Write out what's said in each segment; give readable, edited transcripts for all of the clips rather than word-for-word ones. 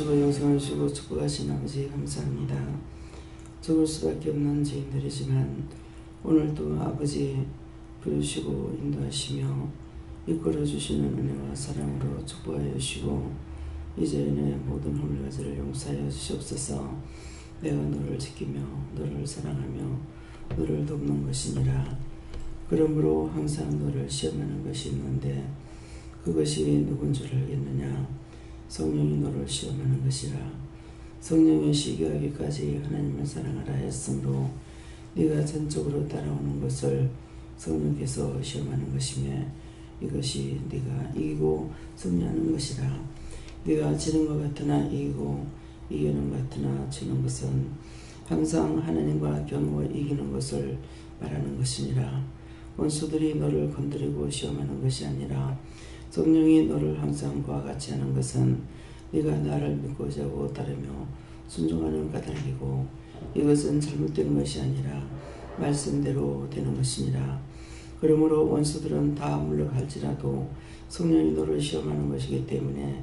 주시고 영생을 주시고 축복하신 아버지 감사합니다. 죽을 수밖에 없는 죄인들이지만 오늘도 아버지 부르시고 인도하시며 이끌어 주시는 은혜와 사랑으로 축복하여 주시고 이제 내 모든 허물가지를 용서하여 주시옵소서. 내가 너를 지키며 너를 사랑하며 너를 돕는 것이니라. 그러므로 항상 너를 시험하는 것이 있는데 그것이 누군 줄 알겠느냐? 성령이 너를 시험하는 것이라. 성령이 시기하기까지 하나님을 사랑하라 했으므로 네가 전적으로 따라오는 것을 성령께서 시험하는 것이며 이것이 네가 이기고 승리하는 것이라. 네가 지는 것 같으나 이기고 이기는 것 같으나 지는 것은 항상 하나님과 겨누어 이기는 것을 말하는 것이니라. 원수들이 너를 건드리고 시험하는 것이 아니라 성령이 너를 항상 그와 같이 하는 것은 네가 나를 믿고자 하고 따르며 순종하는 까닭이고 이것은 잘못된 것이 아니라 말씀대로 되는 것이니라. 그러므로 원수들은 다 물러갈지라도 성령이 너를 시험하는 것이기 때문에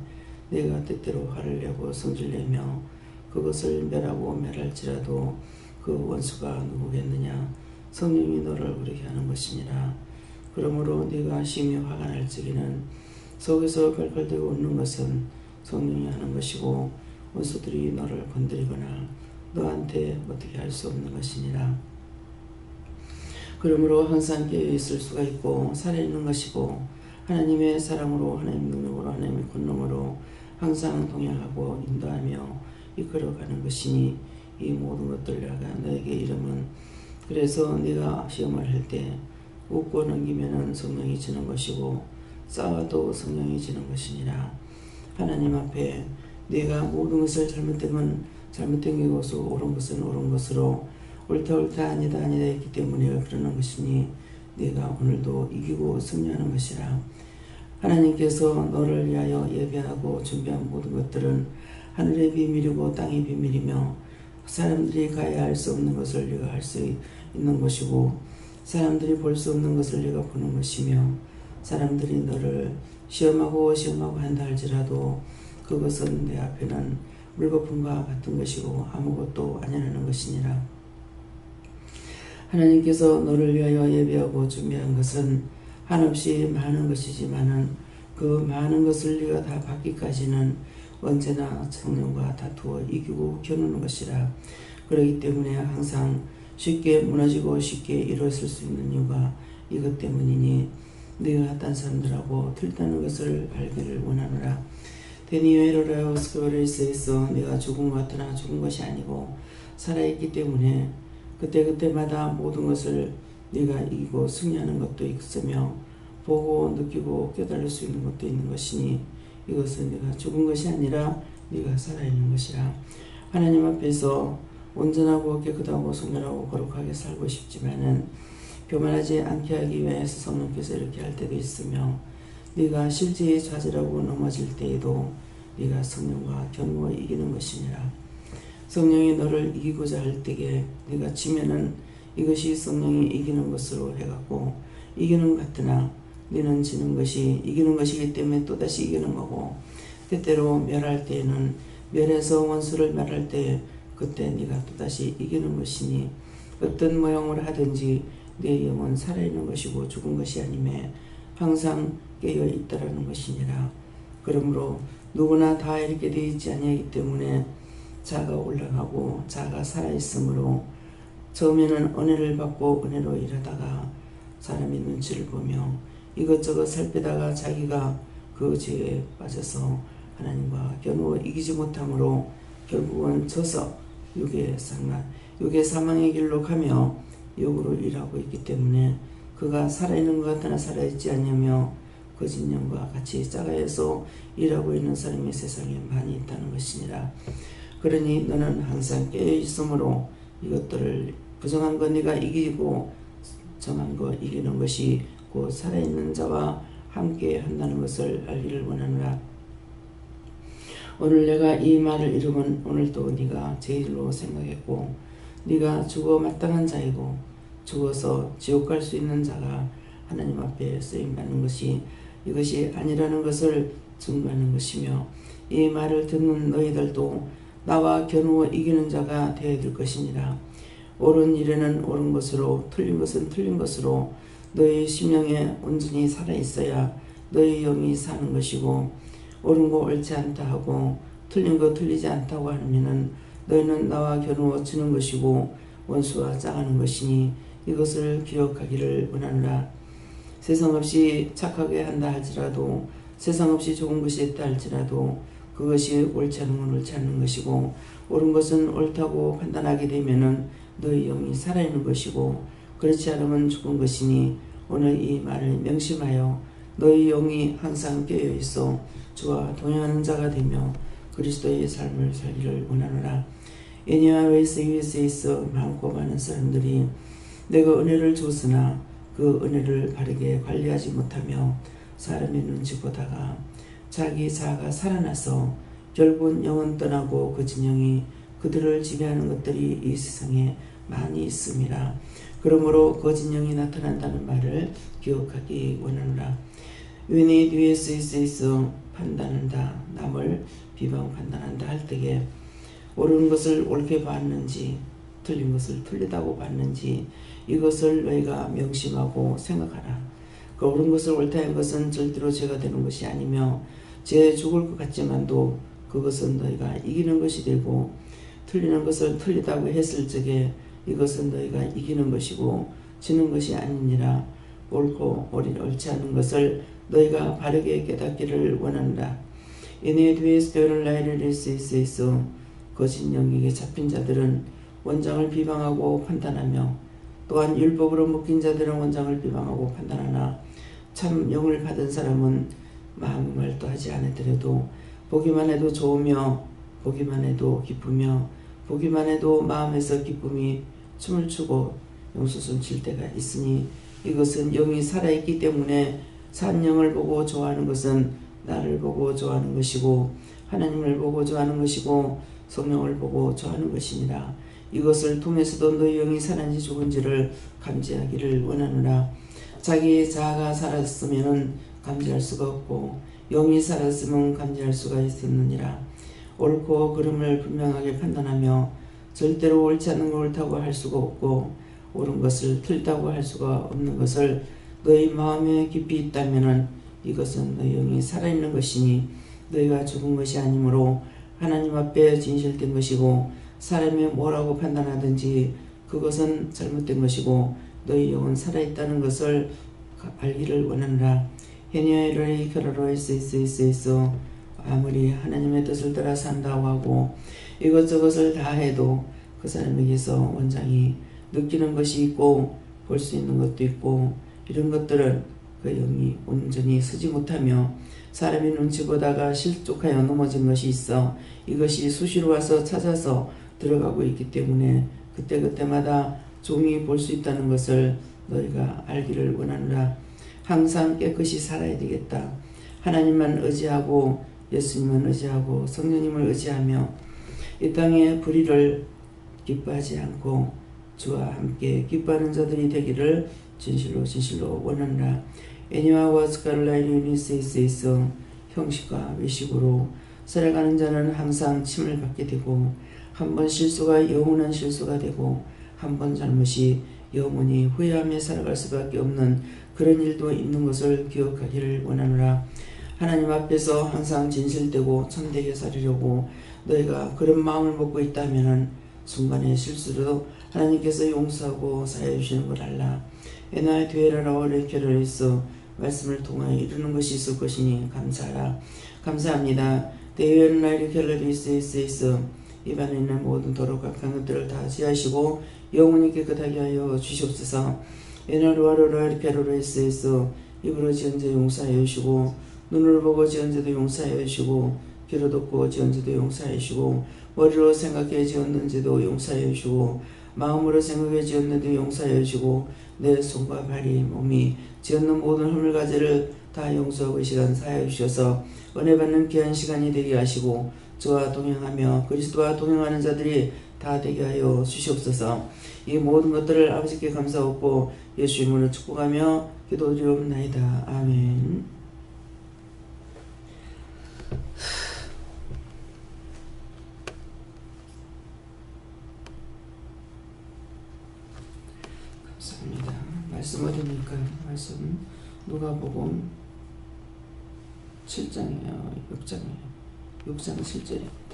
내가 때때로 화를 내고 성질내며 그것을 멸하고 멸할지라도 그 원수가 누구겠느냐? 성령이 너를 그렇게 하는 것이니라. 그러므로 네가 심히 화가 날 적에는 속에서 걸걸대고 웃는 것은 성령이 하는 것이고 원수들이 너를 건드리거나 너한테 어떻게 할 수 없는 것이니라. 그러므로 항상 깨어있을 수가 있고 살아있는 것이고 하나님의 사랑으로 하나님의 능력으로 하나님의 권능으로 항상 동행하고 인도하며 이끌어가는 것이니 이 모든 것들 내가 너에게 이름은 그래서 네가 시험을 할 때 웃고 넘기면은 성령이 지는 것이고 싸워도 성령이 지는 것이니라. 하나님 앞에 네가 모든 것을 잘못되면 잘못된 것으로 옳은 것은 옳은 것으로 옳다 아니다 했기 때문에 그러는 것이니 네가 오늘도 이기고 승리하는 것이라. 하나님께서 너를 위하여 예배하고 준비한 모든 것들은 하늘의 비밀이고 땅의 비밀이며 사람들이 가야 할 수 없는 것을 네가 할 수 있는 것이고 사람들이 볼 수 없는 것을 네가 보는 것이며 사람들이 너를 시험하고 한다 할지라도 그것은 내 앞에는 물거품과 같은 것이고 아무것도 아니라는 것이니라. 하나님께서 너를 위하여 예배하고 준비한 것은 한없이 많은 것이지만은 그 많은 것을 네가 다 받기까지는 언제나 성령과 다투어 이기고 겨누는 것이라. 그렇기 때문에 항상 쉽게 무너지고 쉽게 일어설 수 있는 이유가 이것 때문이니 네가 딴 사람들하고 틀리다는 것을 알기를 원하노라. 데니엘이라 스크버레이스에서 네가 죽은 것 같으나 죽은 것이 아니고 살아있기 때문에 그때그때마다 모든 것을 네가 이기고 승리하는 것도 있으며 보고 느끼고 깨달을 수 있는 것도 있는 것이니 이것은 네가 죽은 것이 아니라 네가 살아있는 것이라. 하나님 앞에서 온전하고 깨끗하고 성결하고 거룩하게 살고 싶지만은 교만하지 않게 하기 위해서 성령께서 이렇게 할 때도 있으며 네가 실제의 좌절하고 넘어질 때에도 네가 성령과 겨누어 이기는 것이니라. 성령이 너를 이기고자 할 때에 네가 지면은 이것이 성령이 이기는 것으로 해갖고 이기는 것 같으나 너는 지는 것이 이기는 것이기 때문에 또다시 이기는 거고 때때로 멸할 때에는 멸해서 원수를 멸할 때 그때 네가 또다시 이기는 것이니 어떤 모형을 하든지 내 영은 살아있는 것이고 죽은 것이 아니며 항상 깨어 있다라는 것이니라. 그러므로 누구나 다 이렇게 되어 있지 아니하기 때문에 자가 올라가고 자가 살아있으므로 처음에는 은혜를 받고 은혜로 일하다가 사람의 눈치를 보며 이것저것 살피다가 자기가 그 죄에 빠져서 하나님과 겨누어 이기지 못함으로 결국은 져서 육의 사망의 길로 가며 육으로 일하고 있기 때문에 그가 살아있는 것 같으나 살아있지 않으며 거짓령과 같이 짝아여서 일하고 있는 사람이 세상에 많이 있다는 것이니라. 그러니 너는 항상 깨어있으므로 이것들을 부정한 거 네가 이기고 정한 거 이기는 것이 곧 살아있는 자와 함께 한다는 것을 알기를 원하노라. 오늘 내가 이 말을 이루면 오늘도 네가 제일로 생각했고 네가 죽어 마땅한 자이고 죽어서 지옥 갈 수 있는 자가 하나님 앞에 쓰임받는 것이 이것이 아니라는 것을 증거하는 것이며 이 말을 듣는 너희들도 나와 겨누어 이기는 자가 되어야 될 것이니라. 옳은 일에는 옳은 것으로 틀린 것은 틀린 것으로 너희 심령에 온전히 살아있어야 너희 영이 사는 것이고, 옳은 거 옳지 않다 하고 틀린 거 틀리지 않다고 하면은 너희는 나와 겨누어 지는 것이고 원수와 짝하는 것이니 이것을 기억하기를 원하노라. 세상 없이 착하게 한다 할지라도, 세상 없이 좋은 것이 있다 할지라도 그것이 옳지 않은 건 옳지 않는 것이고, 옳은 것은 옳다고 판단하게 되면은 너희 영이 살아있는 것이고, 그렇지 않으면 죽은 것이니 오늘 이 말을 명심하여 너희 영이 항상 깨어있어 주와 동행하는 자가 되며 그리스도의 삶을 살기를 원하노라. 애니와 웨이스에 있어 많고 많은 사람들이 내가 은혜를 줬으나 그 은혜를 바르게 관리하지 못하며 사람의 눈치 보다가 자기 자아가 살아나서 결국은 영은 떠나고 그 진영이 그들을 지배하는 것들이 이 세상에 많이 있습니다. 그러므로 그 진영이 나타난다는 말을 기억하기 원하노라. 윈이 뒤에서 있어 판단한다, 남을 비방 판단한다 할 때에 옳은 것을 옳게 봤는지 틀린 것을 틀리다고 봤는지 이것을 너희가 명심하고 생각하라. 그 옳은 것을 옳다 한 것은 절대로 죄가 되는 것이 아니며 죄 죽을 것 같지만도 그것은 너희가 이기는 것이 되고, 틀리는 것을 틀리다고 했을 적에 이것은 너희가 이기는 것이고 지는 것이 아니니라. 옳고 옳지 않은 것을 너희가 바르게 깨닫기를 원한다. 이내 뒤에서 되는 라이를 있어 거짓 영에게 잡힌 자들은 원장을 비방하고 판단하며, 또한 율법으로 묶인 자들은 원장을 비방하고 판단하나 참 영을 받은 사람은 마음말도 하지 않으더라도 보기만 해도 좋으며 보기만 해도 기쁘며 보기만 해도 마음에서 기쁨이 춤을 추고 용수순 칠 때가 있으니, 이것은 영이 살아있기 때문에 산 영을 보고 좋아하는 것은 나를 보고 좋아하는 것이고 하나님을 보고 좋아하는 것이고 성령을 보고 좋아하는 것이니라. 이것을 통해서도 너희 영이 살았는지 죽은지를 감지하기를 원하노라. 자기 자아가 살았으면 감지할 수가 없고 영이 살았으면 감지할 수가 있었느니라. 옳고 그름을 분명하게 판단하며 절대로 옳지 않은 걸 옳다고 할 수가 없고 옳은 것을 틀리다고 할 수가 없는 것을 너희 마음에 깊이 있다면은 이것은 너희 영이 살아있는 것이니 너희가 죽은 것이 아니므로 하나님 앞에 진실된 것이고, 사람이 뭐라고 판단하든지 그것은 잘못된 것이고 너희 영은 살아있다는 것을 알기를 원하노라. 해녀의 결하로 있어 아무리 하나님의 뜻을 따라 산다고 하고 이것저것을 다 해도 그 사람에게서 원장이 느끼는 것이 있고 볼 수 있는 것도 있고, 이런 것들은 그 영이 온전히 서지 못하며 사람의 눈치 보다가 실족하여 넘어진 것이 있어 이것이 수시로 와서 찾아서 들어가고 있기 때문에 그때그때마다 종이 볼 수 있다는 것을 너희가 알기를 원하노라. 항상 깨끗이 살아야 되겠다. 하나님만 의지하고 예수님만 의지하고 성령님을 의지하며 이 땅의 불의를 기뻐하지 않고 주와 함께 기뻐하는 자들이 되기를 진실로 원하노라. 애니와 와스카를라이리니스에 있어 형식과 외식으로 살아가는 자는 항상 침을 받게 되고, 한 번 실수가 영원한 실수가 되고 한 번 잘못이 영원히 후회하며 살아갈 수밖에 없는 그런 일도 있는 것을 기억하기를 원하노라. 하나님 앞에서 항상 진실되고 참되게 살으려고 너희가 그런 마음을 먹고 있다면 순간의 실수로 하나님께서 용서하고 사해 주시는 걸 알라. 에나의 뒤에라라오를 결혈했어 말씀을 통하여 이루는 것이 있을 것이니 감사하라. 감사합니다. 대회는 나를 결혈이 있어 입안에 있는 모든 더럽고 악한 것들을 다 지하시고 영원히 깨끗하게 하여 주시옵소서. 에나루아로라 결혈이 있어 입으로 지은 죄 용서하여 주시고 눈으로 보고 지은 죄도 용서하여 주시고 귀로 듣고 지은 죄도 용서하여 주시고 머리로 생각해 지었는 죄도 용서하여 주시고 마음으로 생각해 지었는데 용서하여 주시고 내 손과 발이 몸이 지었는 모든 허물가지를 다 용서하고 시간 사하여 주셔서 은혜 받는 귀한 시간이 되게 하시고 주와 동행하며 그리스도와 동행하는 자들이 다 되게 하여 주시옵소서. 이 모든 것들을 아버지께 감사하고 예수 이름으로 축복하며 기도드리옵나이다. 아멘. 감사합니다. 말씀 어디니까 말씀 누가복음 7장이에요. 6장이에요. 6장 7절입니다.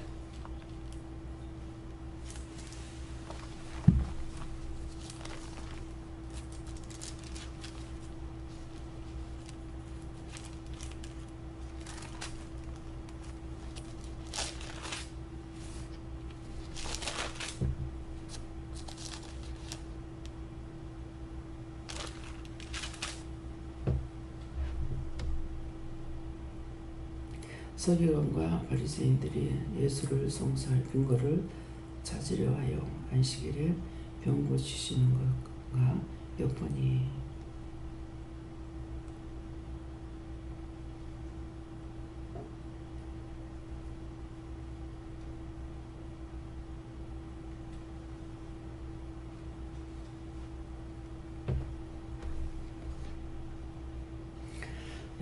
서기관과 바리새인들이 예수를 송사할 근거를 찾으려 하여 안식일에 병 고치시는 것과 엿보니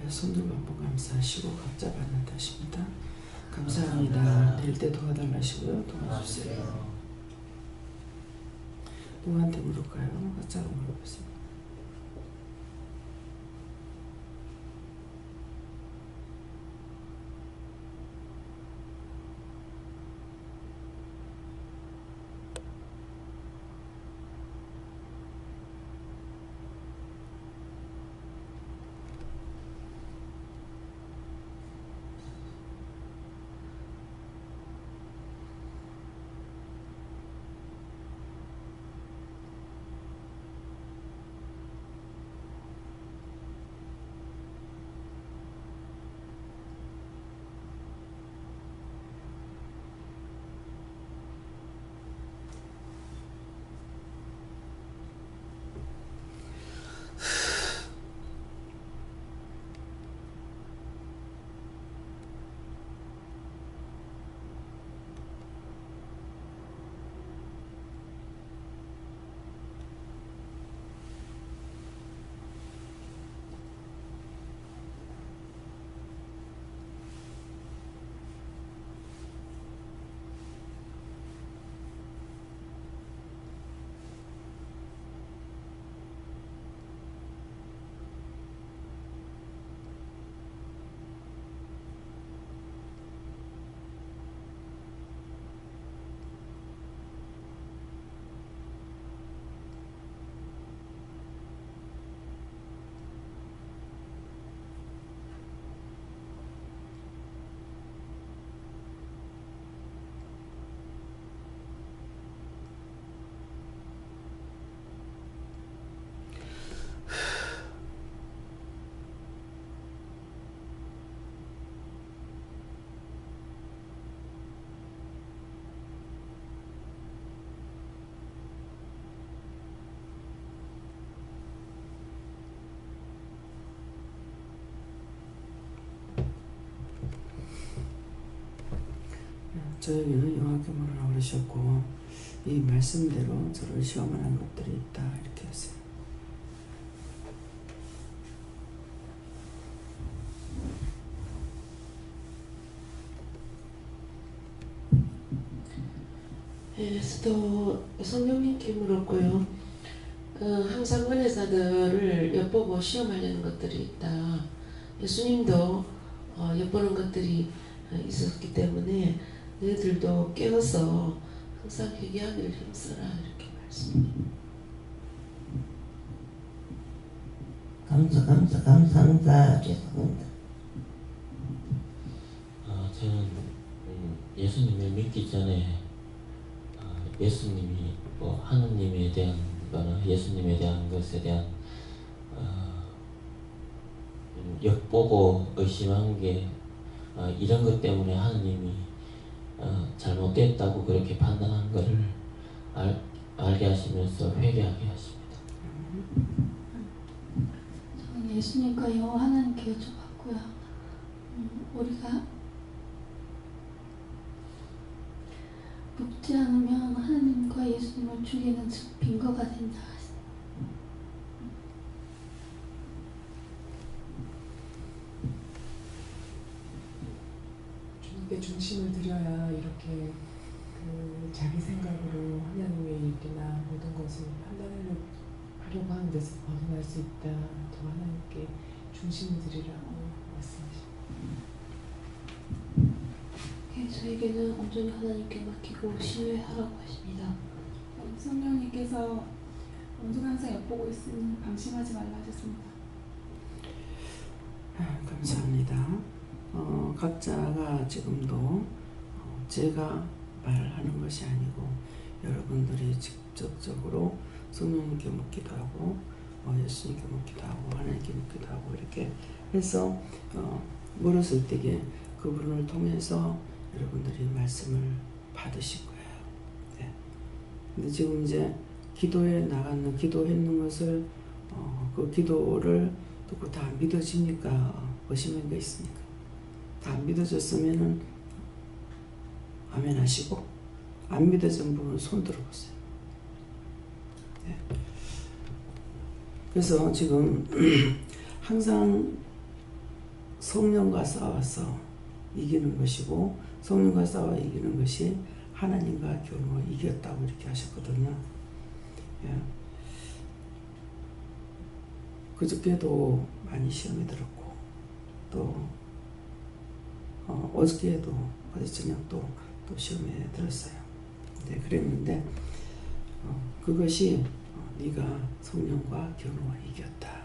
손들고 한번 감사하시고 각자 받는다 하십니다. 감사합니다. 낼 때 도와달라 하시고요. 도와주세요. 누구한테 물을까요? 각자 물어보세요. 저에게는 영화교문을 오르셨고 이 말씀대로 저를 시험하는 것들이 있다 이렇게 했어요. 또 성령님께 물었고요. 항상 은혜사들을 엿보고 시험하려는 것들이 있다. 예수님도 엿보는 것들이 있었기 때문에 너희들도 깨어서 항상 회개하기를 힘써라 이렇게 말씀합니다. 감사합니다. 죄송합니다. 저는 예수님을 믿기 전에 예수님이 하느님에 대한 거나 예수님에 대한 것에 대한 엿보고 의심한 게 이런 것 때문에 하느님이 잘못됐다고 그렇게 판단한 것을 알게 하시면서 회개하게 하십니다. 저는 예수님과 하나님께 여쭤봤고요. 우리가 묵지 않으면 하나님과 예수님을 죽이는 빈거가 된다. 주님께 중심을 드려야 이렇게 자기 생각으로 하나님의 일이나 모든 것을 판단하려고 하려고 하는 데서 벗어날 수 있다. 더 하나님께 중심을 드리라고 말씀하십니다. 예, 저에게는 온전히 하나님께 맡기고 신뢰하라고 하십니다. 성령님께서 언제나 항상 엿보고 있으니 방심하지 말라 하셨습니다. 감사합니다. 각자가 지금도 제가 말하는 것이 아니고 여러분들이 직접적으로 성령님께 묻기도 하고 예수님께 묻기도 하고 하나님께 묻기도 하고 이렇게 해서 물었을 때에 그분을 통해서 여러분들이 말씀을 받으실 거예요. 네. 근데 지금 이제 기도에 나가는 기도했는 것을 그 기도를 듣고 다 믿어집니까? 의심한 거 있습니까? 다 믿어졌으면은 아멘 하시고 안 믿어진 부분 손 들어보세요. 네. 그래서 지금 항상 성령과 싸워서 이기는 것이고 성령과 싸워 이기는 것이 하나님과 겨누어 이겼다고 이렇게 하셨거든요. 예. 그저께도 많이 시험에 들었고 또 어저께도 어제 저녁도 또 시험에 들었어요. 네, 그랬는데 그것이 네가 성령과 겨누어 이겼다.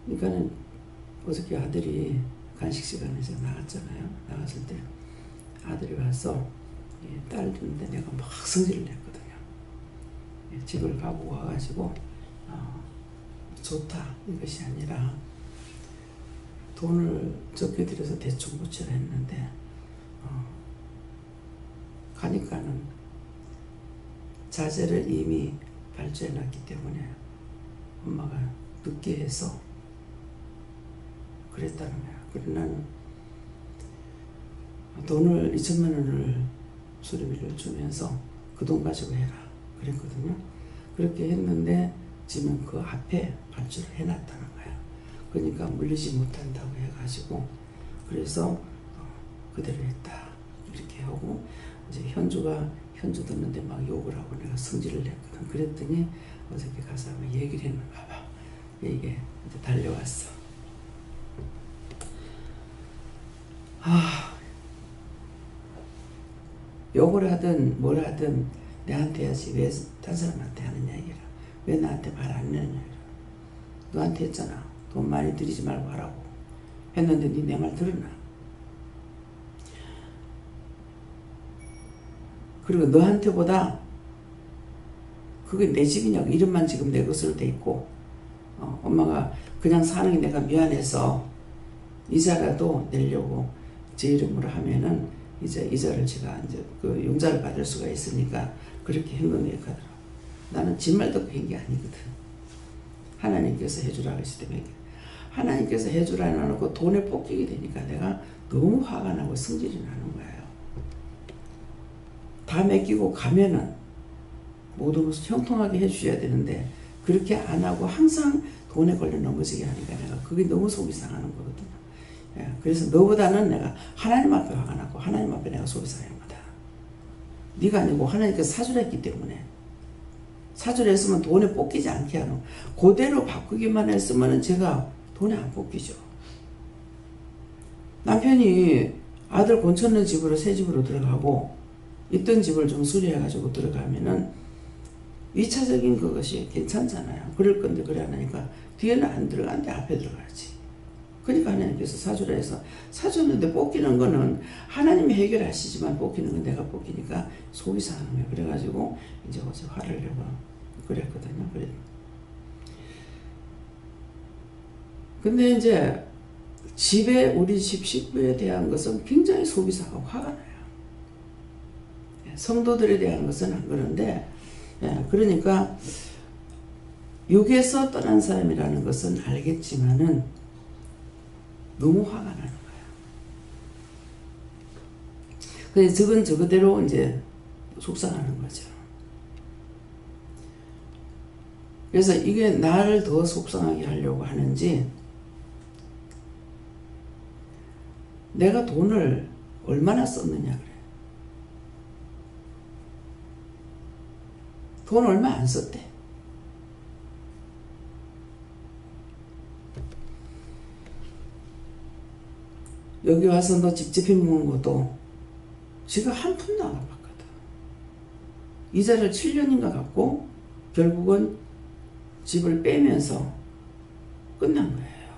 그러니까는 어저께 아들이 간식 시간에 제가 나갔잖아요. 나갔을 때 아들이 와서 딸 주는데 내가 막 성질을 냈거든요. 집을 가고 와가지고 좋다 이것이 아니라 돈을 적게 들여서 대충 고치라 했는데 가니까는 자재를 이미 발주해 놨기 때문에 엄마가 늦게 해서 그랬다는 거야. 그래서 나는 돈을 2천만 원을 수리비를 주면서 그 돈 가지고 해라 그랬거든요. 그렇게 했는데 지금 그 앞에 발주를 해놨다는 거야. 그러니까 물리지 못한다고 해가지고 그래서 그대로 했다 이렇게 하고 이제 현주 듣는데 막 욕을 하고 내가 성질을 냈거든. 그랬더니 어저께 가서 얘기를 했는가 봐. 이게 이제 달려왔어. 욕을 하든 뭘 하든 내한테 해야지 왜 다른 사람한테 하느냐 이거라. 왜 나한테 말 안 내느냐 이거라. 너한테 했잖아. 돈 많이 들이지 말고 하라고 했는데 네 내 말 들었나? 그리고 너한테보다 그게 내 집이냐고. 이름만 지금 내 것으로 돼 있고 엄마가 그냥 사는 게 내가 미안해서 이자라도 내려고 제 이름으로 하면은 이제 이자를 제가 이제 그 용자를 받을 수가 있으니까 그렇게 행동했거든. 나는 지 말 듣고 한 게 아니거든. 하나님께서 해주라 하시기 때문에 하나님께서 해주라 해놓고 돈에 볶이게 되니까 내가 너무 화가 나고 성질이 나는 거예요. 다 맡기고 가면은 모든 것을 형통하게 해주셔야 되는데 그렇게 안 하고 항상 돈에 걸려 넘어지게 하니까 내가 그게 너무 속이 상하는 거거든요. 예, 그래서 너보다는 내가 하나님 앞에 화가 났고 하나님 앞에 내가 속이 상한 거다. 네가 아니고 하나님께서 사주를 했기 때문에 사주를 했으면 돈에 볶이지 않게 하는 그대로 바꾸기만 했으면 제가 돈에 안 볶이죠. 남편이 아들 곤쳤는 집으로 새 집으로 들어가고 있던 집을 좀 수리해가지고 들어가면은 2차적인 그것이 괜찮잖아요. 그럴 건데 그래 안 하니까 뒤에는 안 들어가는데 앞에 들어가야지. 그러니까 하나님께서 사주라 해서 사주는데 뽑기는 거는 하나님이 해결하시지만 뽑기는 건 내가 뽑기니까 속이 상하는 거예요. 그래가지고 이제 어제 화를 내고 그랬거든요. 그래. 근데 이제 집에 우리 집 식구에 대한 것은 굉장히 속이 상하고 화가 나요. 성도들에 대한 것은 안 그런데 그러니까 육에서 떠난 사람이라는 것은 알겠지만은 너무 화가 나는 거야. 그래서 저건 저거대로 이제 속상하는 거죠. 그래서 이게 나를 더 속상하게 하려고 하는지 내가 돈을 얼마나 썼느냐 그래. 돈 얼마 안 썼대. 여기 와서 너 직접 해먹은 것도 지가 한 푼도 안 갚았거든. 이자를 7년인가 갚고 결국은 집을 빼면서 끝난 거예요.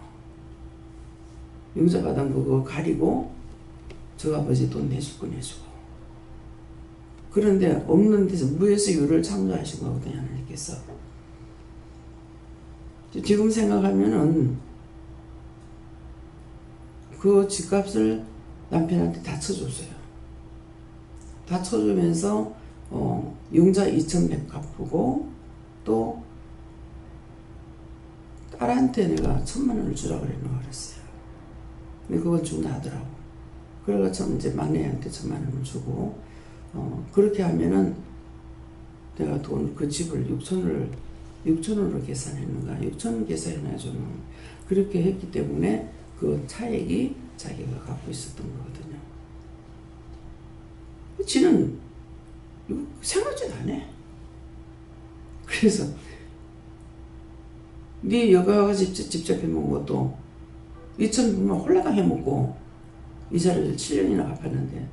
융자 받은 그거 가리고 저 아버지 돈 내주고 내주고. 그런데 없는 데서 무에서 유를 창조하신 거거든요. 하나님께서. 지금 생각하면은 그 집값을 남편한테 다 쳐줬어요. 다 쳐주면서 융자 2,100 갚고 또 딸한테 내가 1,000만 원을 주라고 그랬어요. 근데 그건 준다 하더라고. 그래가지고 이제 막내한테 1,000만 원을 주고 그렇게 하면은 내가 돈 그 집을 6천원으로 계산했는가 6천원 계산해가지고 그렇게 했기 때문에 그 차액이 자기가 갖고 있었던 거거든요. 지는 이거 생각지도 안 해. 그래서 네 여가가 직접 해먹은 것도 2,000원만 홀라당 해먹고 이자를 7년이나 갚았는데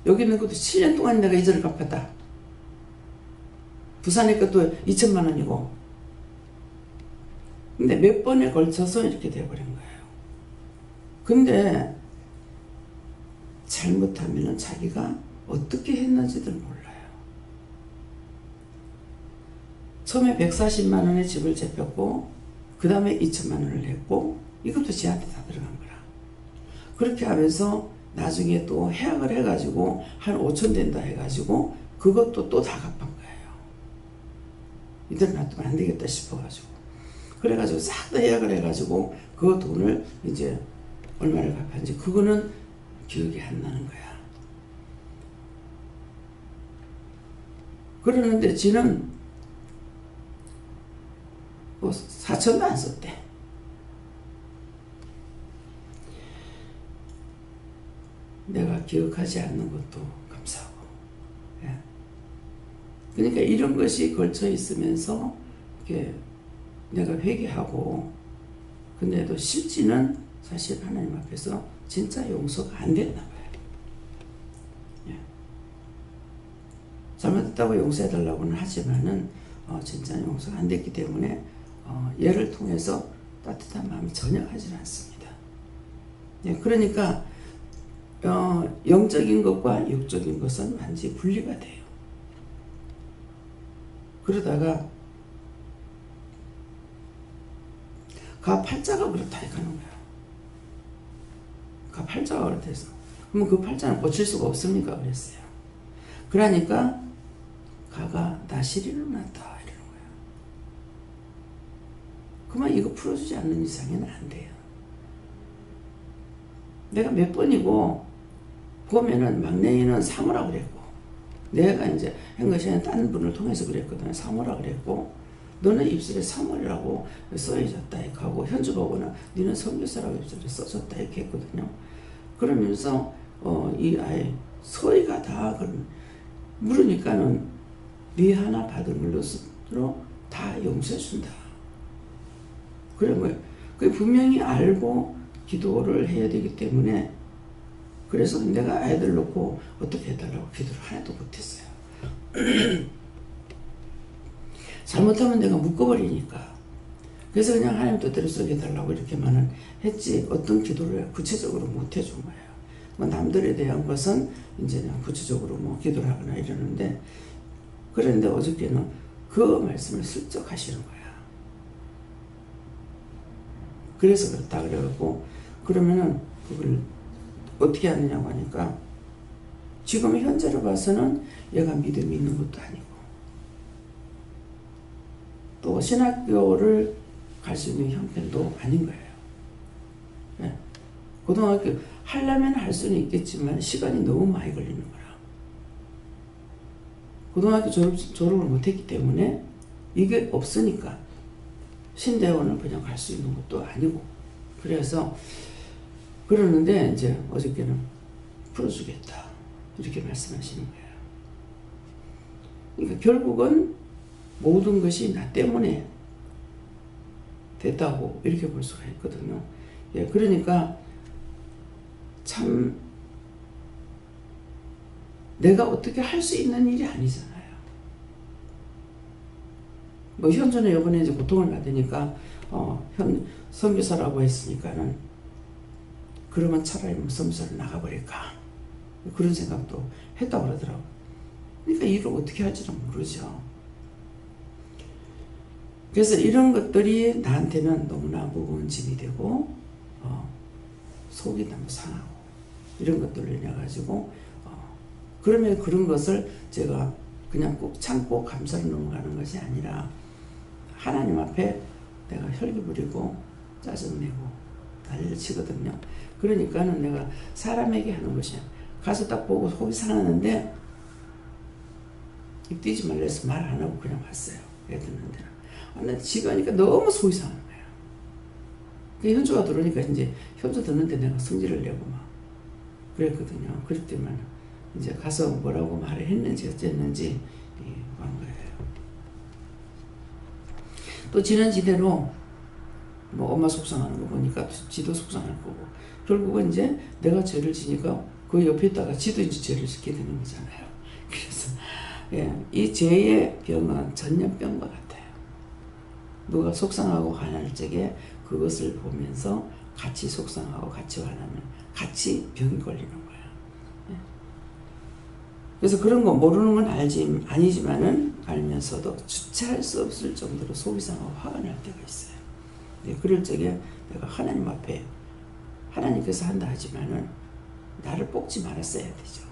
여기 있는 것도 7년 동안 내가 이자를 갚았다. 부산에 것도 2,000만 원이고 근데 몇 번에 걸쳐서 이렇게 돼버린 거예요. 근데 잘못하면 자기가 어떻게 했는지도 몰라요. 처음에 140만 원의 집을 잡혔고 그 다음에 2천만 원을 냈고 이것도 지한테 다 들어간 거라. 그렇게 하면서 나중에 또 해약을 해가지고 한 5천 된다 해가지고 그것도 또 다 갚은 거예요. 이대로 놔두면 안 되겠다 싶어가지고 그래가지고 싹 다 해약을 해가지고 그 돈을 이제 얼마를 갚았는지 그거는 기억이 안 나는 거야. 그러는데 지는 뭐 4천도 안 썼대. 내가 기억하지 않는 것도 감사하고. 예. 그러니까 이런 것이 걸쳐 있으면서 이렇게 내가 회개하고 근데도 실지는 사실 하나님 앞에서 진짜 용서가 안 됐나 봐요. 예. 잘못했다고 용서해달라고는 하지만은 진짜 용서가 안 됐기 때문에 얘를 통해서 따뜻한 마음이 전혀 하지 않습니다. 예. 그러니까 영적인 것과 육적인 것은 완전히 분리가 돼요. 그러다가 가 팔자가 그렇다 이거는 거야. 가 팔자가 그렇대서 그러면 그 팔자는 고칠 수가 없습니까? 그랬어요. 그러니까 가가 나시리로 났다 이러는 거야. 그만 이거 풀어주지 않는 이상에는 안 돼요. 내가 몇 번이고 보면은 막내인은 사모라 그랬고 내가 이제 한 것이 다른 분을 통해서 그랬거든. 사모라 그랬고 너는 입술에 사모라고 써있었다 이렇게 하고 현주보고는 너는 선교사라고 입술에 써졌다 이렇게 했거든요. 그러면서 이 아이 서희가 다 물으니까는 네 하나 받은 것으로 다 용서해준다. 그래 뭐 그 분명히 알고 기도를 해야 되기 때문에 그래서 내가 아이들 놓고 어떻게 해달라고 기도를 하나도 못했어요. 잘못하면 내가 묶어버리니까. 그래서 그냥 하나님 뜻대로 써해달라고 이렇게만은 했지 어떤 기도를 구체적으로 못 해준 거예요. 뭐 남들에 대한 것은 이제 그냥 구체적으로 뭐 기도를 하거나 이러는데 그런데 어저께는 그 말씀을 슬쩍 하시는 거야. 그래서 그렇다 그래갖고 그러면은 그걸 어떻게 하느냐고 하니까 지금 현재로 봐서는 얘가 믿음이 있는 것도 아니고 또 신학교를 갈 수 있는 형편도 아닌 거예요. 네. 고등학교 하려면 할 수는 있겠지만 시간이 너무 많이 걸리는 거라. 고등학교 졸업을 못했기 때문에 이게 없으니까 신대원을 그냥 갈 수 있는 것도 아니고 그래서 그러는데 이제 어저께는 풀어주겠다 이렇게 말씀하시는 거예요. 그러니까 결국은 모든 것이 나 때문에 됐다고 이렇게 볼 수가 있거든요. 예, 그러니까 참 내가 어떻게 할 수 있는 일이 아니잖아요. 뭐 현존에 이번에 이제 고통을 받으니까 선교사라고 했으니까는 그러면 차라리 뭐 선교사를 나가버릴까 그런 생각도 했다고 그러더라고. 그러니까 일을 어떻게 할지는 모르죠. 그래서 이런 것들이 나한테는 너무나 무거운 짐이 되고 속이 너무 상하고 이런 것들로 인해 가지고 그러면 그런 것을 제가 그냥 꼭 참고 감사를 넘어가는 것이 아니라 하나님 앞에 내가 혈기 부리고 짜증내고 난리를 치거든요. 그러니까는 내가 사람에게 하는 것이야. 가서 딱 보고 속이 상하는데 입 띄지 말라 해서 말 안 하고 그냥 왔어요. 애 듣는데. 나 지가 하니까 너무 속이 상한 거야. 그 현주가 들어오니까 이제 현주 듣는데 내가 성질을 내고 막 그랬거든요. 그렇기 때문에 이제 가서 뭐라고 말을 했는지 어쨌는지 한 거예요. 또 지난 지대로 뭐 엄마 속상하는 거 보니까 지도 속상할 거고 결국은 이제 내가 죄를 지니까 그 옆에 있다가 지도 이제 죄를 짓게 되는 거잖아요. 그래서 이 죄의 병은 전염병과 같아요. 누가 속상하고 화날 적에 그것을 보면서 같이 속상하고 같이 화나면 같이 병이 걸리는 거예요. 그래서 그런 거 모르는 건 아니지만은 알면서도 주체할 수 없을 정도로 속이 상하고 화가 날 때가 있어요. 그럴 적에 내가 하나님 앞에 하나님께서 한다 하지만은 나를 뽑지 말았어야 되죠.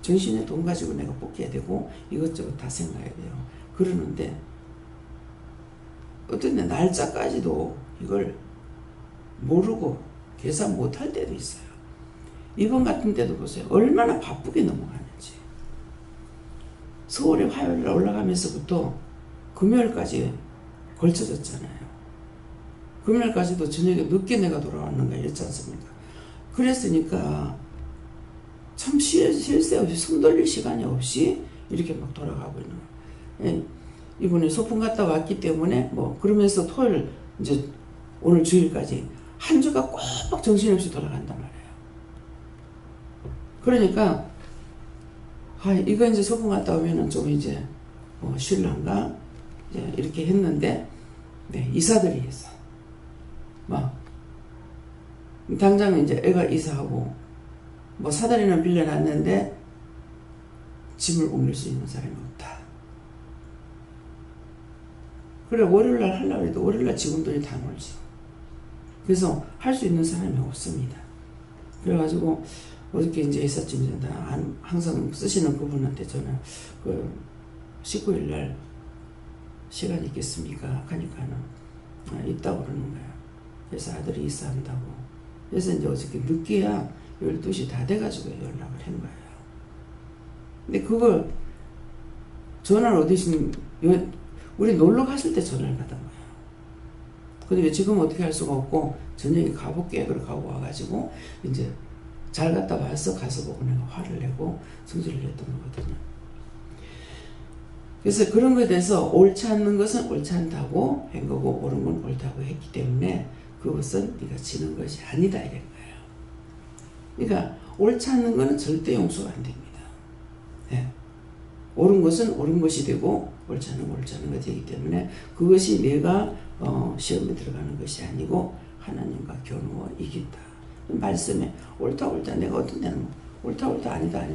정신에 돈 가지고 내가 뽑혀야 되고 이것저것 다 생각해야 돼요. 그러는데 어떤 데 날짜까지도 이걸 모르고 계산 못할 때도 있어요. 이번 같은 때도 보세요. 얼마나 바쁘게 넘어가는지. 서울에 화요일 올라가면서부터 금요일까지 걸쳐졌잖아요. 금요일까지도 저녁에 늦게 내가 돌아왔는가 이랬지 않습니까? 그랬으니까 참 쉴 새 없이 숨 돌릴 시간이 없이 이렇게 막 돌아가고 있는 거예요. 이번에 소풍 갔다 왔기 때문에 뭐 그러면서 토요일 이제 오늘 주일까지 한 주가 꼭 정신없이 돌아간단 말이에요. 그러니까 이거 이제 소풍 갔다 오면은 좀 이제 뭐 쉴란가 이제 이렇게 했는데 이사들이 있어. 막 당장 이제 애가 이사하고 뭐 사다리는 빌려놨는데 짐을 옮길 수 있는 사람이 없다. 그래 월요일날 하려고 해도 월요일날 직원들이 다 놀지. 그래서 할 수 있는 사람이 없습니다. 그래가지고 어저께 이제 회사쯤 항상 쓰시는 그분한테 저는 그 19일날 시간 있겠습니까? 하니까는 있다고 그러는 거예요. 그래서 아들이 이사한다고. 그래서 이제 어저께 늦게야 12시 다 돼가지고 연락을 한 거예요. 근데 그걸 전화를 어디신 우리 놀러 갔을 때 전화를 받은 거예요. 근데 지금 어떻게 할 수가 없고 저녁에 가볼게. 그래 가고 와가지고 이제 잘 갔다 와서 가서 보고 내가 화를 내고 성질을 냈던 거거든요. 그래서 그런 거에 대해서 옳지 않는 것은 옳지 않다고 한 거고 옳은 건 옳다고 했기 때문에 그것은 네가 지는 것이 아니다 이런 거예요. 그러니까 옳지 않는 것은 절대 용서가 안 됩니다. 옳은 것은 옳은 것이 되고 옳지 않은 건 옳지 않은 것이 되기 때문에 그것이 내가 시험에 들어가는 것이 아니고 하나님과 겨누어 이긴다. 말씀에 옳다 내가 어떤 데는 옳다 아니다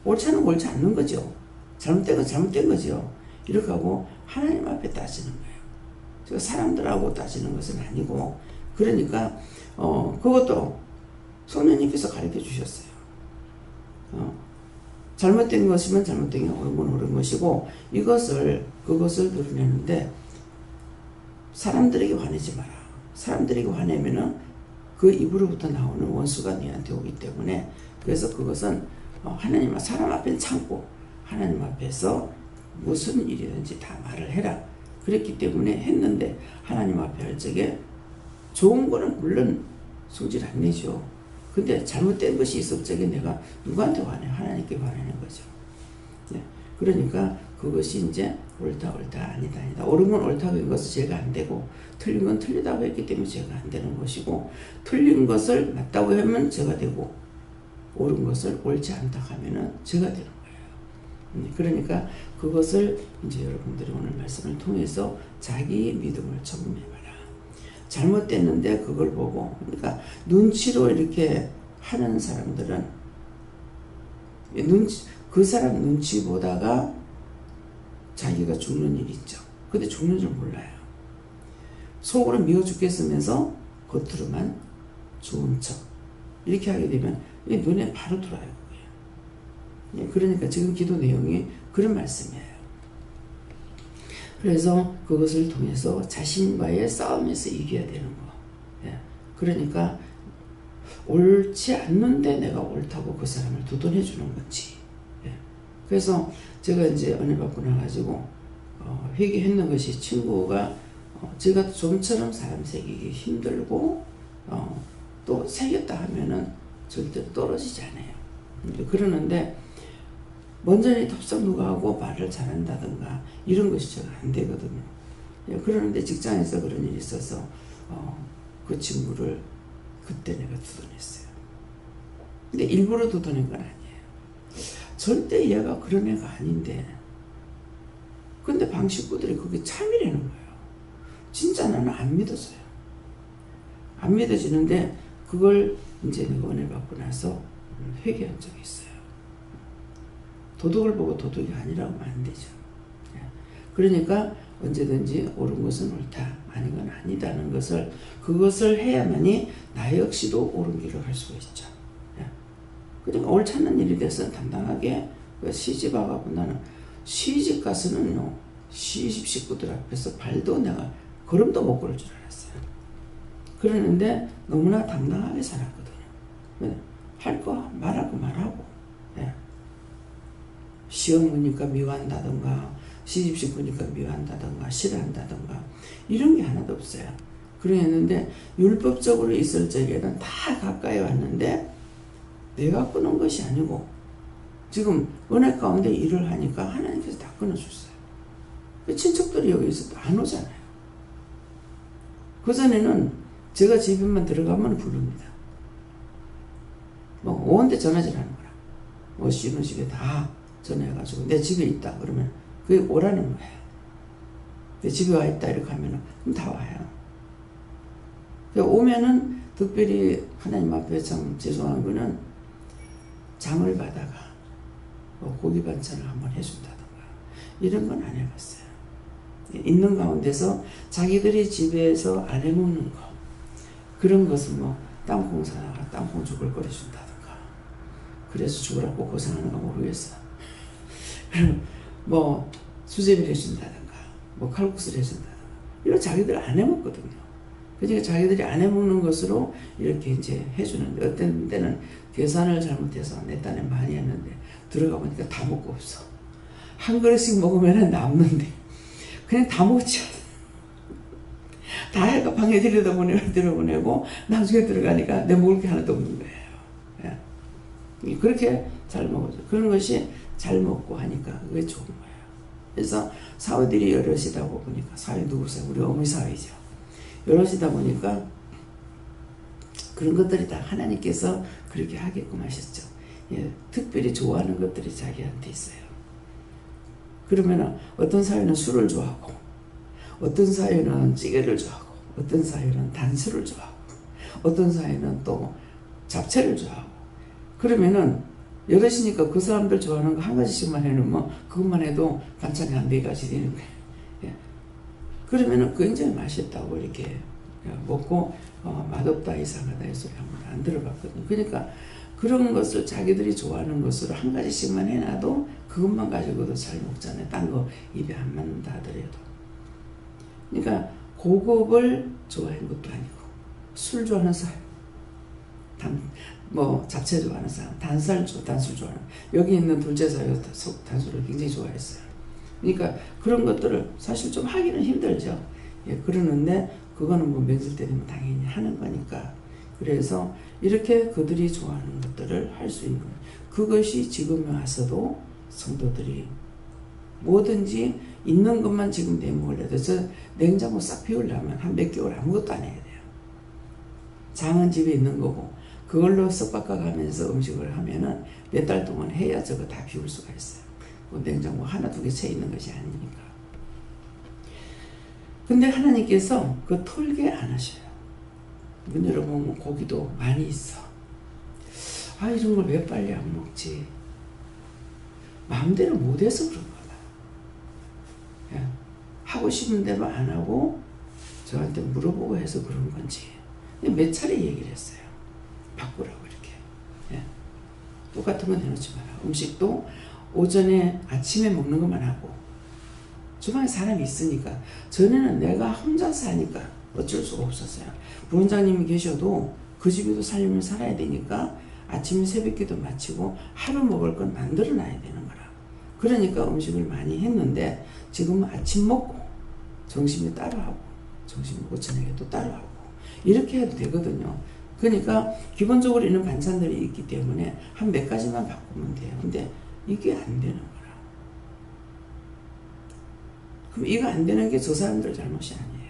옳지 않은 건 옳지 않는 거죠. 잘못된 건 잘못된 거죠. 이렇게 하고 하나님 앞에 따지는 거예요. 제가 사람들하고 따지는 것은 아니고 그러니까 그것도 성령님께서 가르쳐 주셨어요. 잘못된 것이면 잘못된 게 옳은 건 옳은 것이고 그것을 드러내는데 사람들에게 화내지 마라. 사람들에게 화내면은 그 입으로부터 나오는 원수가 너한테 오기 때문에 그래서 그것은 하나님 사람 앞에는 참고 하나님 앞에서 무슨 일이든지 다 말을 해라. 그랬기 때문에 했는데 하나님 앞에 할 적에 좋은 거는 물론 성질 안 내죠. 근데 잘못된 것이 있을 적에 내가 누구한테 화내? 하나님께 화내는 거죠. 그러니까 그것이 이제 옳다 아니다 옳은 건 옳다고 한 것은 제가 안 되고 틀린 건 틀리다고 했기 때문에 제가 안 되는 것이고 틀린 것을 맞다고 하면 제가 되고 옳은 것을 옳지 않다 하면은 제가 되는 거예요. 그러니까 그것을 이제 여러분들이 오늘 말씀을 통해서 자기 믿음을 점검해봐라. 잘못됐는데 그걸 보고 그러니까 눈치로 이렇게 하는 사람들은 그 사람 눈치 보다가 자기가 죽는 일이 있죠. 근데 죽는 줄 몰라요. 속으로 미워 죽겠으면서 겉으로만 좋은 척 이렇게 하게 되면 눈에 바로 들어와요. 그게. 그러니까 지금 기도 내용이 그런 말씀이에요. 그래서 그것을 통해서 자신과의 싸움에서 이겨야 되는 거. 그러니까 옳지 않는데 내가 옳다고 그 사람을 두둔해 주는 거지. 그래서 제가 이제 은혜 받고 나가지고 회개했는 것이 친구가 제가 좀처럼 사람 새기기 힘들고 또 새겼다 하면은 절대로 떨어지지 않아요. 그러는데 먼저 덥석 누가 하고 말을 잘한다든가 이런 것이 제가 안 되거든요. 그러는데 직장에서 그런 일이 있어서 그 친구를 그때 내가 두둔했어요. 근데 일부러 두둔한 건 아니에요. 절대 얘가 그런 애가 아닌데 근데 방 식구들이 그게 참이라는 거예요. 진짜 나는 안 믿어져요. 안 믿어지는데 그걸 이제 내가 은혜 받고 나서 회개한 적이 있어요. 도덕을 보고 도덕이 아니라고 하면 안 되죠. 그러니까 언제든지 옳은 것은 옳다, 아닌 건 아니다는 것을 그것을 해야만이 나 역시도 옳은 길을 갈 수가 있죠. 그러니까 옳지 않는 일이 돼서 당당하게 시집와가고 나는 시집 가서는요 시집 식구들 앞에서 발도 내가 걸음도 못 걸을 줄 알았어요. 그러는데 너무나 당당하게 살았거든요. 할 거 말할 거 말하고 시험 보니까 미워한다든가 시집 식구니까 미워한다든가 싫어한다든가 이런 게 하나도 없어요. 그랬는데 율법적으로 있을 적에는 다 가까이 왔는데 내가 끊은 것이 아니고 지금 은혜 가운데 일을 하니까 하나님께서 다 끊어줬어요. 친척들이 여기서 안 오잖아요. 그전에는 제가 집에만 들어가면 부릅니다. 뭐 온데 전화질하는 거라. 뭐 씨는 집에 다 전화해가지고 내 집에 있다 그러면 그게 오라는 거예요. 내 집에 와 있다 이렇게 하면은 그럼 다 와요. 오면은 특별히 하나님 앞에 참 죄송한 거는 장을 받아가 뭐 고기 반찬을 한번 해준다든가 이런 건 안 해봤어요. 있는 가운데서 자기들이 집에서 안 해먹는 거 그런 것은 뭐 땅콩 사다가 땅콩 죽을 끓여준다든가 그래서 죽으라고 고생하는가 모르겠어. 뭐 수제비를 해준다든가 뭐 칼국수를 해준다든가 이런 자기들 안 해먹거든요. 그러니까 자기들이 안 해먹는 것으로 이렇게 이제 해주는데 어떤 때는 계산을 잘못해서 내 딴에 많이 했는데 들어가 보니까 다 먹고 없어. 한 그릇씩 먹으면 남는데 그냥 다 먹지 않아. 다 해가 방에 들여보내고 나중에 들어가니까 내 먹을 게 하나도 없는 거예요. 예. 그렇게 잘 먹어줘. 그런 것이 잘 먹고 하니까 그게 좋은 거예요. 그래서 사위들이 여럿이다 보니까 사위 누구세요? 우리 어머니 사위죠. 여럿이다 보니까 그런 것들이 다 하나님께서 그렇게 하게끔 하셨죠. 예, 특별히 좋아하는 것들이 자기한테 있어요. 그러면 어떤 사위는 술을 좋아하고 어떤 사위는 찌개를 좋아하고 어떤 사위는 단술을 좋아하고 어떤 사위는 또 잡채를 좋아하고 그러면은 여럿이니까 그 사람들 좋아하는 거 한 가지씩만 해놓으면 그것만 해도 반찬이 한 4가지 되는 거예요. 예. 그러면은 굉장히 맛있다고 이렇게 먹고 맛없다 이상하다 이 소리 한 번 안 들어봤거든요. 그러니까 그런 것을 자기들이 좋아하는 것으로 한 가지씩만 해놔도 그것만 가지고도 잘 먹잖아요. 딴 거 입에 안 맞는다 하더라도. 그러니까 고급을 좋아하는 것도 아니고 술 좋아하는 사람 뭐 잡채 좋아하는 사람 단술 좋아하는 여기 있는 둘째 사위가 단술을 굉장히 좋아했어요. 그러니까 그런 것들을 사실 좀 하기는 힘들죠. 예, 그러는데 그거는 뭐 명절 때 되면 당연히 하는 거니까 그래서 이렇게 그들이 좋아하는 것들을 할 수 있는 거예요. 그것이 지금에 와서도 성도들이 뭐든지 있는 것만 지금 내먹으려도 저 냉장고 싹 비우려면 한 몇 개월 아무것도 안 해야 돼요. 장은 집에 있는 거고 그걸로 썩박아가면서 음식을 하면은 몇 달 동안 해야 저거 다 비울 수가 있어요. 뭐 냉장고 하나 두 개 채 있는 것이 아니니까. 근데 하나님께서 그 털게 안 하셔요. 문 열어보면 고기도 많이 있어. 아, 이런 걸 왜 빨리 안 먹지? 마음대로 못해서 그런 거다. 예. 하고 싶은 대로 안 하고 저한테 물어보고 해서 그런 건지 몇 차례 얘기를 했어요. 바꾸라고 이렇게. 예. 똑같은 건 해놓지 마라. 음식도 오전에 아침에 먹는 것만 하고 주방에 사람이 있으니까 전에는 내가 혼자 사니까 어쩔 수가 없었어요. 부원장님이 계셔도 그 집에도 살림을 살아야 되니까 아침에 새벽기도 마치고 하루 먹을 건 만들어 놔야 되는 거라. 그러니까 음식을 많이 했는데 지금은 아침 먹고 점심에 따로 하고 점심 먹고 저녁에 또 따로 하고 이렇게 해도 되거든요. 그러니까 기본적으로 있는 반찬들이 있기 때문에 한 몇 가지만 바꾸면 돼요. 근데 이게 안 되는 거라. 그럼 이거 안 되는 게 저 사람들 잘못이 아니에요.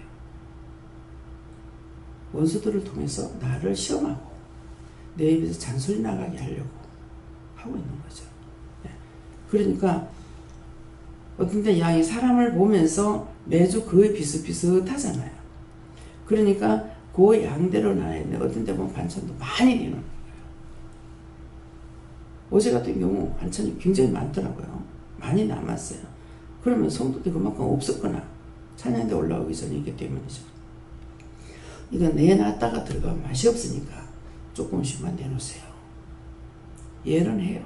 원수들을 통해서 나를 시험하고 내 입에서 잔소리 나가게 하려고 하고 있는 거죠. 그러니까 어떤 때 양이 사람을 보면서 매주 그에 비슷비슷하잖아요. 그러니까 그 양대로 나야 되는데 어떤 때 보면 반찬도 많이 내는 거예요. 어제 같은 경우 반찬이 굉장히 많더라고요. 많이 남았어요. 그러면 성도들이 그만큼 없었거나 찬양대 올라오기 전이기 때문이죠. 이거 내놨다가 들어가면 맛이 없으니까 조금씩만 내놓으세요. 얘는 해요.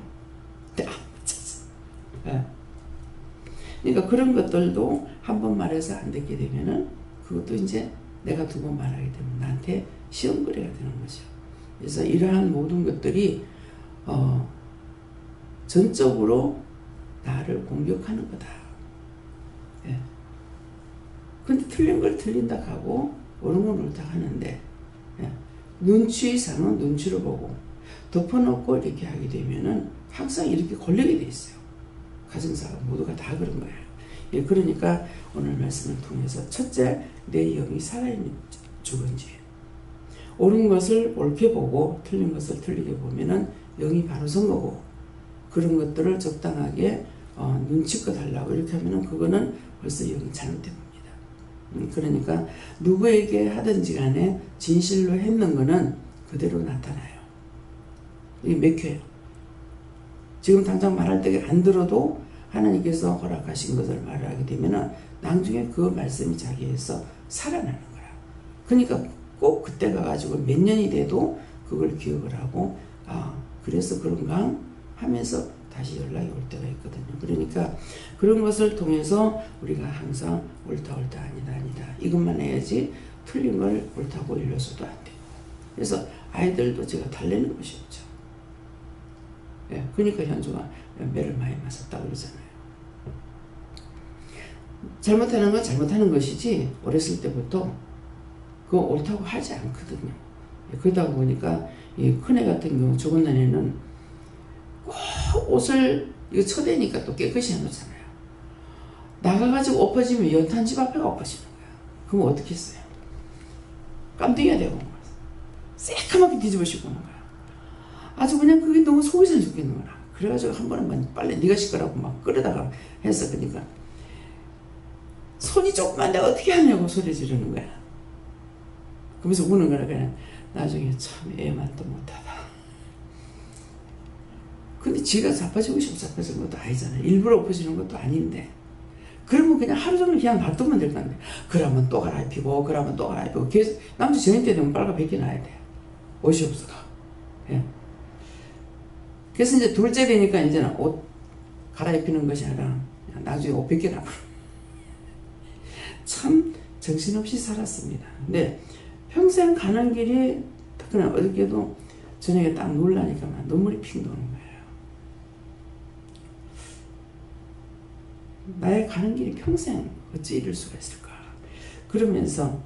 근데 안 맞춰서. 네. 그러니까 그런 것들도 한 번 말해서 안 듣게 되면은 그것도 이제 내가 두 번 말하게 되면 나한테 시험거리가 되는 거죠. 그래서 이러한 모든 것들이 전적으로 나를 공격하는 거다. 예. 근데 틀린 걸 틀린다 하고 옳은 건 옳다 하는데 예. 눈치상은 눈치로 보고 덮어놓고 이렇게 하게 되면은 항상 이렇게 걸리게 돼 있어요. 가정사가 모두가 다 그런 거예요. 예, 그러니까 오늘 말씀을 통해서 첫째, 내 영이 살아있는 죽은지 옳은 것을 옳게 보고 틀린 것을 틀리게 보면은 영이 바로 선 거고 그런 것들을 적당하게 눈치껏 하려고 이렇게 하면은 그거는 벌써 영이 잘못된 겁니다. 그러니까 누구에게 하든지 간에 진실로 했는 거는 그대로 나타나요. 이게 맥혀요. 지금 당장 말할 때 안 들어도 하나님께서 허락하신 것을 말하게 되면은 나중에 그 말씀이 자기에서 살아나는 거야. 그러니까 꼭 그때 가가지고 몇 년이 돼도 그걸 기억을 하고 그래서 그런가 하면서 다시 연락이 올 때가 있거든요. 그러니까 그런 것을 통해서 우리가 항상 옳다 아니다 이것만 해야지 틀린 걸 옳다고 일러서도 안 되고 그래서 아이들도 제가 달래는 것이 없죠. 예, 그러니까 현주가 매를 많이 맞았다고 그러잖아요. 잘못하는 건 잘못하는 것이지 어렸을 때부터 그거 옳다고 하지 않거든요. 예, 그러다 보니까 이 큰애 같은 경우 적은 날에는 꼭 옷을 이거 쳐대니까 또 깨끗이 해놓잖아요. 나가가지고 엎어지면 연탄 집 앞에가 엎어지는 거야. 그럼 어떻게 했어요? 깜둥이가 되고 온 거야. 새까맣게 뒤집어 씌우고 오는 거야. 아주 그냥 그게 너무 속이 상 죽겠는 거야. 그래가지고 한 번은 빨래 네가 씻으라고 막 끌어다가 했어. 그러니까 손이 조금만 내가 어떻게 하냐고 소리 지르는 거야. 그러면서 우는 거라. 그냥 나중에 참 애만도 못하다. 근데 지가 자빠지고 싶어 자빠지는 것도 아니잖아요. 일부러 엎어지는 것도 아닌데 그러면 그냥 하루 종일 그냥 놔두면 될 건데 그러면 또 갈아입히고 그러면 또 갈아입히고 계속 남자 저녁 때 되면 빨간 벗겨놔야 돼. 옷이 없어가. 예. 그래서 이제 둘째 되니까 이제는 옷 갈아입히는 것이 아니라 나중에 옷 벗겨놔. 참 정신없이 살았습니다. 근데 평생 가는 길이 그냥 어저께도 저녁에 딱 놀라니까 막 눈물이 핑 도는 거예요. 나의 가는 길이 평생 어찌 이럴 수가 있을까. 그러면서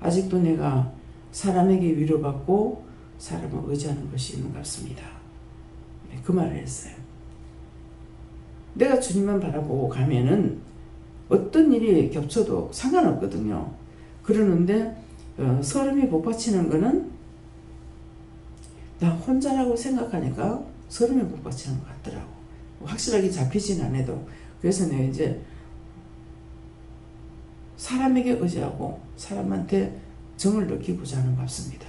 아직도 내가 사람에게 위로받고 사람을 의지하는 것이 있는 것 같습니다. 네, 그 말을 했어요. 내가 주님만 바라보고 가면은 어떤 일이 겹쳐도 상관없거든요. 그러는데 서름이 복받치는 거는 나 혼자라고 생각하니까 서름이 복받치는 것 같더라고. 확실하게 잡히진 않아도. 그래서 내가 이제 사람에게 의지하고 사람한테 정을 느끼고자 하는 것 같습니다.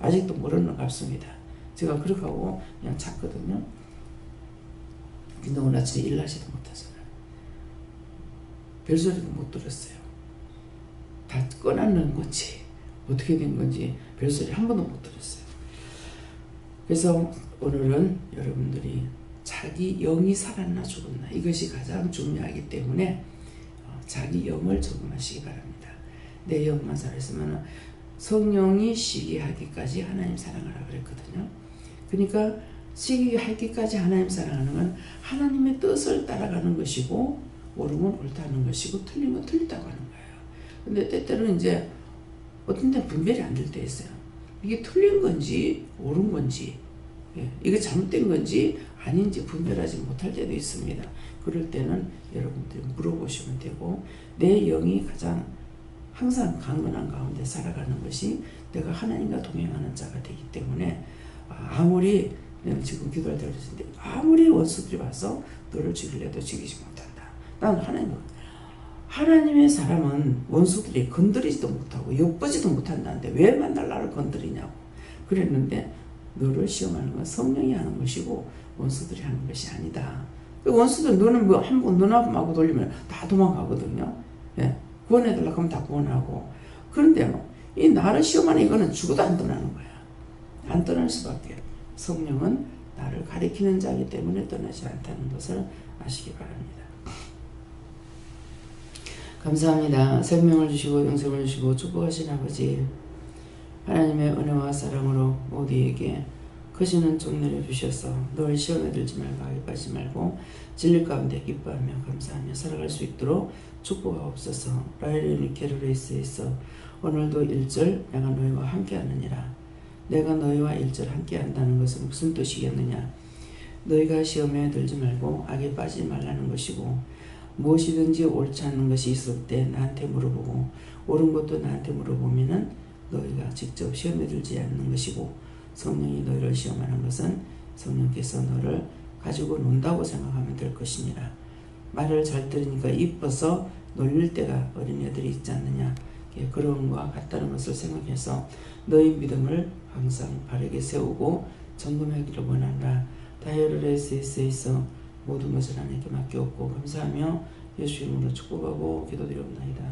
아직도 모르는 것 같습니다. 제가 그렇게 하고 그냥 찾거든요. 근데 오늘 아침에 일하지도 못하잖아요. 별소리도 못 들었어요. 다 꺼놨는 건지 어떻게 된 건지 별소리 한 번도 못 들었어요. 그래서 오늘은 여러분들이 자기 영이 살았나 죽었나 이것이 가장 중요하기 때문에 자기 영을 점검하시기 바랍니다. 내 영만 살았으면 성령이 시기하기까지 하나님 사랑하라 그랬거든요. 그러니까 시기하기까지 하나님 사랑하는 건 하나님의 뜻을 따라가는 것이고 옳은 건 옳다는 것이고 틀린 건 틀리다고 하는 거예요. 근데 때때로는 이제 어떤 데는 분별이 안 될 때 있어요. 이게 틀린 건지 옳은 건지 이게 잘못된 건지 아닌지 분별하지 못할 때도 있습니다. 그럴 때는 여러분들이 물어보시면 되고 내 영이 가장 항상 강건한 가운데 살아가는 것이 내가 하나님과 동행하는 자가 되기 때문에 아무리 지금 기도할 때 그랬는데 아무리 원수들이 와서 너를 죽이려도 죽이지 못한다. 나는 하나님의 사람은 원수들이 건드리지도 못하고 엿보지도 못한다는데 왜 맨날 나를 건드리냐고 그랬는데 너를 시험하는 건 성령이 하는 것이고 원수들이 하는 것이 아니다. 원수들 너는 뭐 한 번 눈 앞하고 돌리면 다 도망가거든요. 예. 구원해달라고 하면 다 구원하고. 그런데 이 나를 시험하는 이거는 죽어도 안 떠나는 거야. 안 떠날 수밖에. 성령은 나를 가리키는 자이기 때문에 떠나지 않다는 것을 아시기 바랍니다. 감사합니다. 생명을 주시고 영생을 주시고 축복하신 아버지 하나님의 은혜와 사랑으로 모두에게 크시는 종 내려주셔서 널 시험에 들지 말고 악에 빠지지 말고 진리 가운데 기뻐하며 감사하며 살아갈 수 있도록 축복하옵소서. 라헬이 게르레스에서 오늘도 1절 내가 너희와 함께하느니라. 내가 너희와 1절 함께한다는 것은 무슨 뜻이겠느냐. 너희가 시험에 들지 말고 악에 빠지지 말라는 것이고 무엇이든지 옳지 않은 것이 있을 때 나한테 물어보고 옳은 것도 나한테 물어보면은 너희가 직접 시험에 들지 않는 것이고 성령이 너희를 시험하는 것은 성령께서 너를 가지고 논다고 생각하면 될 것이니라. 말을 잘 들으니까 이뻐서 놀릴 때가 어린애들이 있지 않느냐. 그런 것과 같다는 것을 생각해서 너희 믿음을 항상 바르게 세우고 점검하기를 원한다. 다이어르레스에서 모든 것을 하나님께 맡겨옵고 감사하며 예수 이름으로 축복하고 기도드리옵나이다.